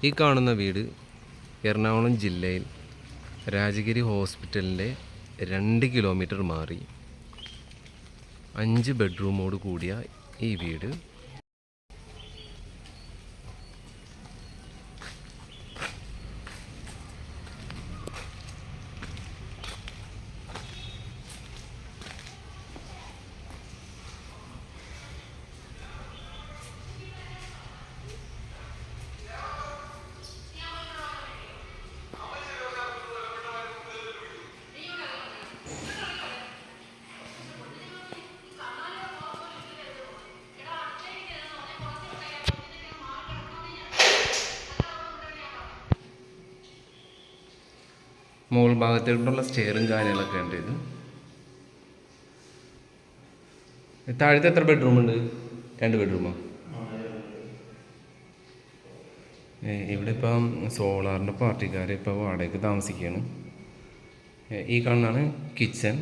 ഈ കാണുന്ന വീട് എറണാകുളം ജില്ലയിൽ രാജഗിരി ഹോസ്പിറ്റലിൻ്റെ 2 കിലോമീറ്റർ മാറി 5 ബെഡ്റൂമോട് കൂടിയ ഈ വീട് മുകൾ ഭാഗത്തോട്ടുള്ള സ്റ്റെയറും കാര്യങ്ങളൊക്കെ ഉണ്ട്. ഇത് താഴത്തെ എത്ര ബെഡ്റൂം ഉണ്ട്? 2 ബെഡ്റൂമോ? ഇവിടെ ഇപ്പം സോളാറിൻ്റെ പാർട്ടിക്കാർ ഇപ്പോൾ വാടകയ്ക്ക് താമസിക്കുകയാണ്. ഈ കാണുന്നതാണ് കിച്ചൺ.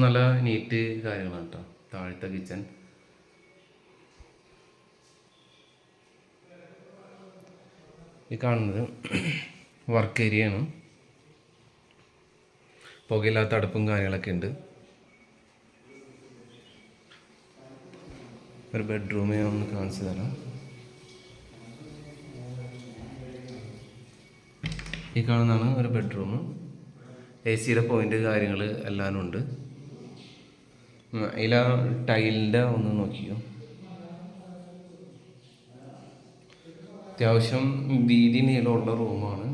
നല്ല നീറ്റ് കാര്യങ്ങളാണ് കേട്ടോ. താഴത്തെ കിച്ചൺ. ഈ കാണുന്നത് വർക്ക് ഏരിയയാണ്. പുകയില്ലാത്ത അടുപ്പും കാര്യങ്ങളൊക്കെ ഉണ്ട്. ഒരു ബെഡ്റൂം ഞാൻ ഒന്ന് കാണിച്ചു തരാം. ഈ കാണുന്നതാണ് ഒരു ബെഡ്റൂം. AC-യുടെ പോയിന്റ് കാര്യങ്ങൾ എല്ലാം ഉണ്ട്. അതിൽ ടൈലിൻ്റെ ഒന്ന് നോക്കിയോ. അത്യാവശ്യം വീതി നീളമുള്ള റൂമാണ്.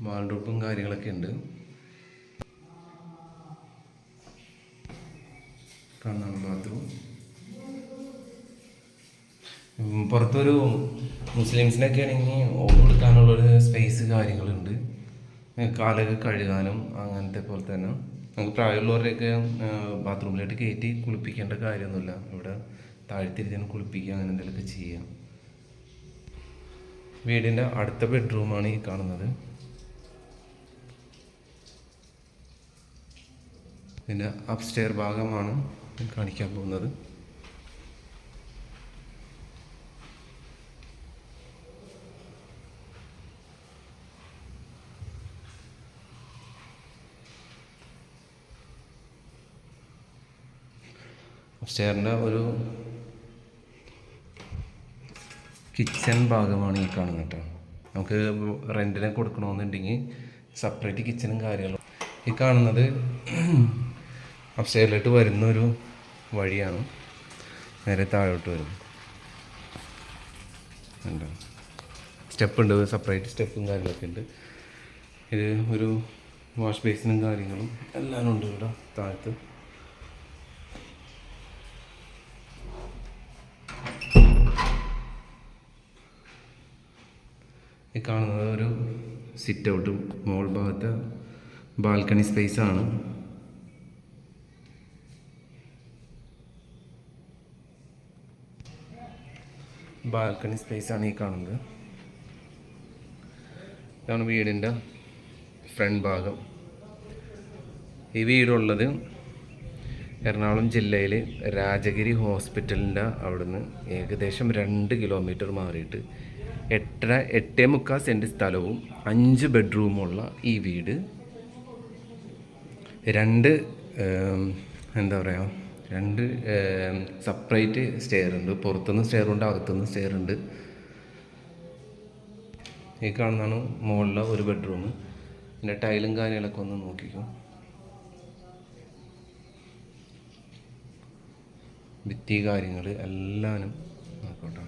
വാൾഡ്രോപ്പും കാര്യങ്ങളൊക്കെ ഉണ്ട്. കാണാൻ ബാത്റൂം. പുറത്തൊരു മുസ്ലിംസിനൊക്കെ ആണെങ്കിൽ ഓർഡർ കൊടുക്കാനുള്ളൊരു സ്പേസ് കാര്യങ്ങളുണ്ട്. കാലൊക്കെ കഴുകാനും അങ്ങനത്തെ പോലെ തന്നെ നമുക്ക് പ്രായമുള്ളവരെയൊക്കെ ബാത്റൂമിലായിട്ട് കയറ്റി കുളിപ്പിക്കേണ്ട കാര്യമൊന്നുമില്ല. ഇവിടെ താഴ്ത്തിരുന്ന് കുളിപ്പിക്കുക അങ്ങനെ എന്തെങ്കിലുമൊക്കെ ചെയ്യാം. വീടിൻ്റെ അടുത്ത ബെഡ്റൂമാണ് ഈ കാണുന്നത്. പിന്നെ അപ്സ്റ്റെയർ ഭാഗമാണ് കാണിക്കാൻ പോകുന്നത്. അപ്സ്റ്റെയറിൻ്റെ ഒരു കിച്ചൺ ഭാഗമാണ് ഈ കാണുന്നത് കേട്ടോ. നമുക്ക് റെൻറ്റിനെ കൊടുക്കണമെന്നുണ്ടെങ്കിൽ സെപ്പറേറ്റ് കിച്ചണും കാര്യങ്ങളും. ഈ കാണുന്നത് അപ്സ്റ്റെയറിലോട്ട് വരുന്നൊരു വഴിയാണ്. നേരെ താഴോട്ട് വരും. ഉണ്ട് സ്റ്റെപ്പ് ഉണ്ട്, സെപ്പറേറ്റ് സ്റ്റെപ്പും കാര്യങ്ങളൊക്കെ ഉണ്ട്. ഇത് ഒരു വാഷ് ബേസിനും കാര്യങ്ങളും എല്ലാം ഉണ്ട് ഇവിടെ താഴത്ത്. ഈ കാണുന്നത് ഒരു സിറ്റ് ഔട്ടും മോൾ ഭാഗത്തെ ബാൽക്കണി സ്പേസാണ്. ബാൽക്കണി സ്പേസാണ് ഈ കാണുന്നത്. ഇതാണ് വീടിൻ്റെ ഫ്രണ്ട് ഭാഗം. ഈ വീടുള്ളത് എറണാകുളം ജില്ലയിൽ രാജഗിരി ഹോസ്പിറ്റലിൻ്റെ അവിടുന്ന് ഏകദേശം 2 കിലോമീറ്റർ മാറിയിട്ട് 8.25 സെൻറ്റ് സ്ഥലവും 5 ബെഡ്റൂമുള്ള ഈ വീട് 2 സെപ്പറേറ്റ് സ്റ്റെയർ ഉണ്ട്. പുറത്തുനിന്ന് സ്റ്റെയർ ഉണ്ട്, അകത്തുനിന്ന് സ്റ്റെയർ ഉണ്ട്. ഈ കാണുന്നതാണ് മുകളിലെ ഒരു ബെഡ്റൂം. പിന്നെ ടൈലും കാര്യങ്ങളൊക്കെ ഒന്ന് നോക്കിക്കോ. ഭിത്തി കാര്യങ്ങൾ എല്ലാവരും നോക്കട്ടെ.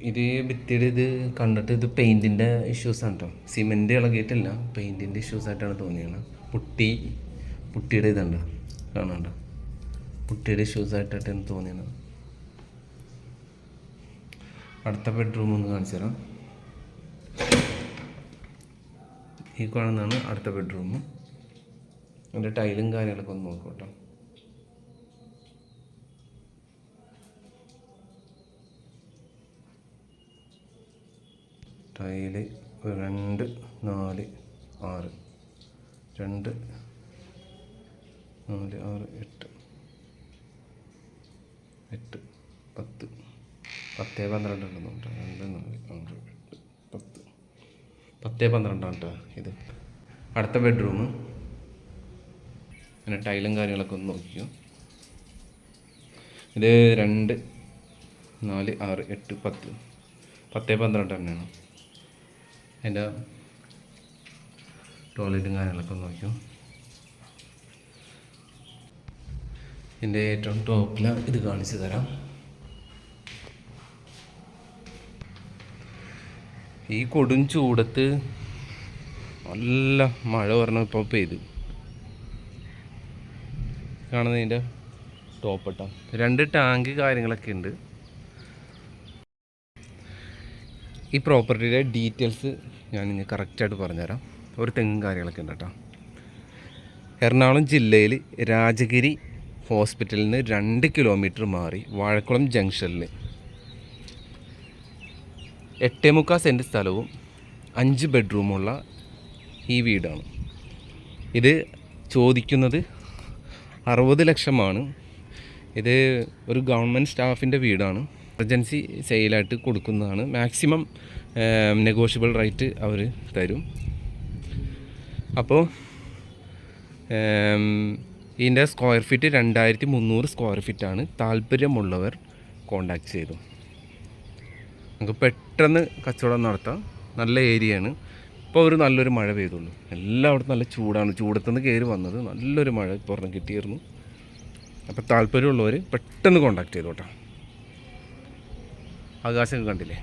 ഇത് ഭിത്തിയുടെ ഇത് കണ്ടിട്ട് ഇത് പെയിൻറ്റിൻ്റെ ഇഷ്യൂസാണ് കേട്ടോ. സിമെൻറ്റ് ഇളകിയിട്ടില്ല, പെയിൻറ്റിൻ്റെ ഇഷ്യൂസായിട്ടാണ് തോന്നിയത്. പുട്ടിയുടെ ഇതുണ്ട് കാണണ്ട, പുട്ടിയുടെ ഇഷ്യൂസായിട്ടാണ് തോന്നിയത്. അടുത്ത ബെഡ്റൂം ഒന്ന് കാണിച്ചു തരാം. ഈ കാണുന്നതാണ് അടുത്ത ബെഡ്റൂം. അതിൻ്റെ ടൈലും കാര്യങ്ങളൊക്കെ ഒന്ന് നോക്കട്ടോ. ടൈല് 2, 4, 6 2 4 6 8 8 10 10 12 ഉണ്ടെന്നുണ്ട്. 2 4 6 8 10 12 കേട്ടോ ഇത്. അടുത്ത ബെഡ്റൂം. പിന്നെ ടൈലും കാര്യങ്ങളൊക്കെ ഒന്ന് നോക്കിയോ. ഇത് 2 4 6 8 10 10 12 തന്നെയാണ്. അതിൻ്റെ ടോയ്ലറ്റും കാര്യങ്ങളൊക്കെ ഒന്ന് നോക്കിയോ. ഇതിൻ്റെ ഏറ്റവും ടോപ്പിൽ ഇത് കാണിച്ചു തരാം. ഈ കൊടും ചൂടത്ത് നല്ല മഴ പറഞ്ഞ ഇപ്പോൾ പെയ്ത് കാണുന്നതിൻ്റെ ടോപ്പിട്ടാ 2 ടാങ്ക് കാര്യങ്ങളൊക്കെ ഉണ്ട്. ഈ പ്രോപ്പർട്ടിയുടെ ഡീറ്റെയിൽസ് ഞാൻ ഇനി കറക്റ്റായിട്ട് പറഞ്ഞുതരാം. ഒരു തെങ്ങും കാര്യങ്ങളൊക്കെ ഉണ്ട് കേട്ടോ. എറണാകുളം ജില്ലയിൽ രാജഗിരി ഹോസ്പിറ്റലിൽ നിന്ന് 2 കിലോമീറ്റർ മാറി വാഴക്കുളം ജംഗ്ഷനിൽ 8.25 സെൻറ്റ് സ്ഥലവും 5 ബെഡ്റൂമുള്ള ഈ വീടാണ്. ഇത് ചോദിക്കുന്നത് 60 ലക്ഷമാണ്. ഇത് ഒരു ഗവൺമെൻറ് സ്റ്റാഫിൻ്റെ വീടാണ്. എമർജൻസി സെയിലായിട്ട് കൊടുക്കുന്നതാണ്. മാക്സിമം നെഗോഷ്യബിൾ റേറ്റ് അവർ തരും. അപ്പോൾ ഇതിൻ്റെ സ്ക്വയർ ഫീറ്റ് 2300 സ്ക്വയർ ഫീറ്റാണ്. താല്പര്യമുള്ളവർ കോണ്ടാക്ട് ചെയ്തു. നമുക്ക് പെട്ടെന്ന് കച്ചവടം നടത്താം. നല്ല ഏരിയയാണ്. ഇപ്പോൾ ഒരു നല്ലൊരു മഴ പെയ്തുള്ളൂ. എല്ലായിടത്തും നല്ല ചൂടാണ്. ചൂടത്തുനിന്ന് കയറി വന്നത് നല്ലൊരു മഴ പുറത്ത് കിട്ടിയിരുന്നു. അപ്പോൾ താല്പര്യമുള്ളവർ പെട്ടെന്ന് കോണ്ടാക്ട് ചെയ്തോട്ടോ. ആകാശം കണ്ടില്ലേ.